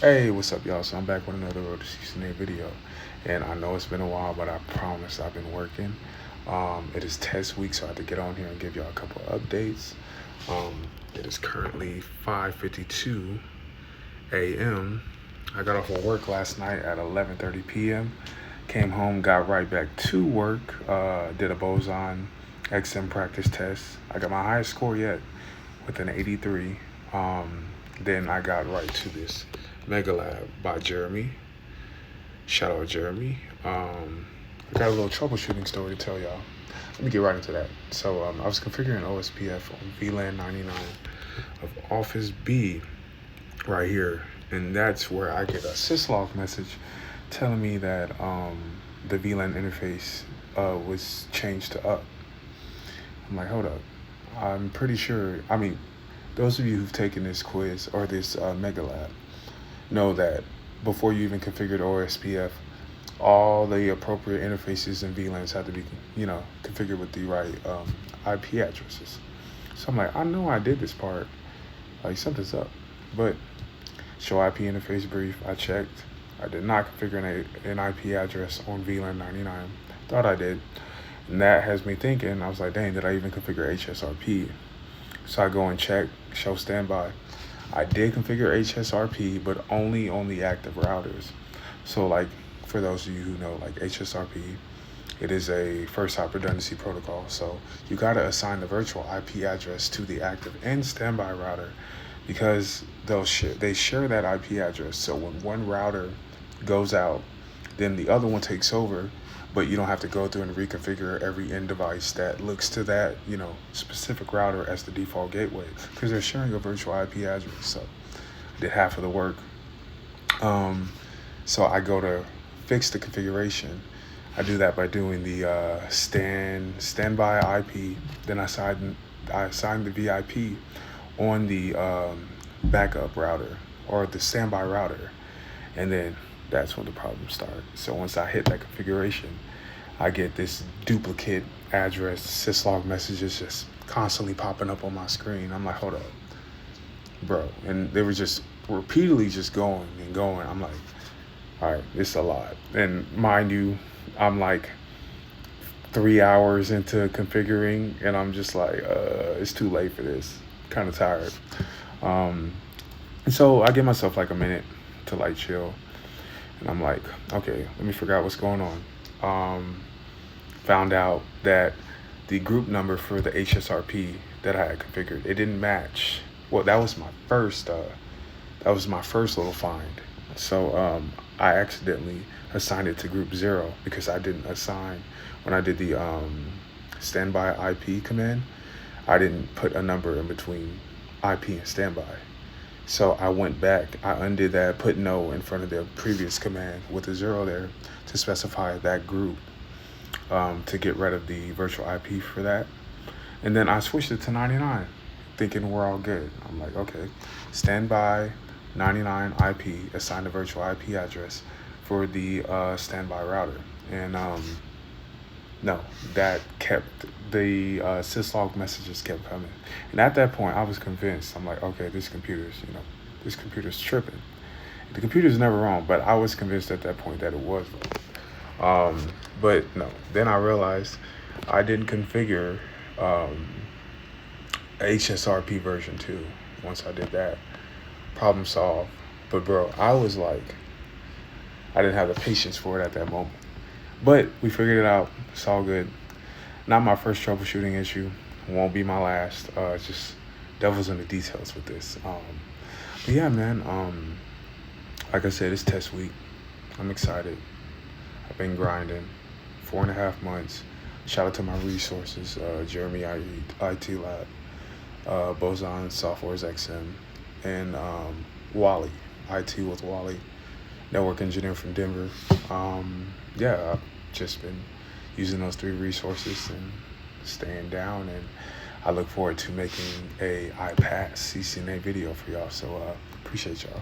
Hey, what's up, y'all? So I'm back with another Road to CCNA video, and I know it's been a while, but I promise I've been working. It is test week, so I had to get on here and give y'all a couple of updates. It is currently 5:52 a.m. I got off of work last night at 11:30 p.m. Came home, got right back to work. Did a boson XM practice test. I got my highest score yet with an 83. Then I got right to this Mega Lab by Jeremy. Shout out Jeremy. I got a little troubleshooting story to tell y'all. Let me get right into that. So I was configuring OSPF on VLAN 99 of Office B right here, and that's where I get a syslog message telling me that the VLAN interface was changed to up. I'm like, hold up. I'm pretty sure. Those of you who've taken this quiz or this Mega Lab know that before you even configured OSPF, all the appropriate interfaces and VLANs have to be, configured with the right IP addresses. So I'm like, I know I did this part. Like, something's up. But show IP interface brief, I checked. I did not configure an IP address on VLAN 99. Thought I did. And that has me thinking, I was like, dang, did I even configure HSRP? So I go and check, show standby. I did configure HSRP, but only on the active routers. So like, for those of you who know, like HSRP, it is a first hop redundancy protocol. So you gotta assign the virtual IP address to the active and standby router because they share that IP address. So when one router goes out, then the other one takes over, but you don't have to go through and reconfigure every end device that looks to that, specific router as the default gateway because they're sharing a virtual IP address. So I did half of the work. So I go to fix the configuration. I do that by doing the standby IP. Then I assign the VIP on the backup router or the standby router, and then that's when the problem started. So once I hit that configuration, I get this duplicate address, syslog messages just constantly popping up on my screen. I'm like, hold up, bro. And they were just repeatedly just going and going. I'm like, all right, it's a lot. And mind you, I'm like 3 hours into configuring, and I'm just like, it's too late for this. Kind of tired. And so I give myself like a minute to like chill. And I'm like, okay, let me figure out what's going on. Found out that the group number for the HSRP that I had configured, it didn't match. Well, that was my first little find. So I accidentally assigned it to group 0 because I didn't assign, when I did the standby IP command, I didn't put a number in between IP and standby. So I went back, I undid that, put no in front of the previous command with a 0 there to specify that group to get rid of the virtual IP for that. And then I switched it to 99, thinking we're all good. I'm like, okay, standby 99 IP, assign the virtual IP address for the standby router. And no, that kept the syslog messages kept coming. And at that point, I was convinced. I'm like, okay, this computer's tripping. The computer's never wrong, but I was convinced at that point that it was wrong. But no, then I realized I didn't configure HSRP version 2. Once I did that, problem solved. But bro, I was like, I didn't have the patience for it at that moment. But we figured it out. It's all good. Not my first troubleshooting issue. Won't be my last. It's just devil's in the details with this. But yeah, man. Like I said, it's test week. I'm excited. I've been grinding 4.5 months. Shout out to my resources, Jeremy IT Lab, Boson Software's XM, and Wally, IT with Wally, network engineer from Denver. Yeah, I've just been using those 3 resources and staying down, and I look forward to making a I pass CCNA video for y'all. So appreciate y'all.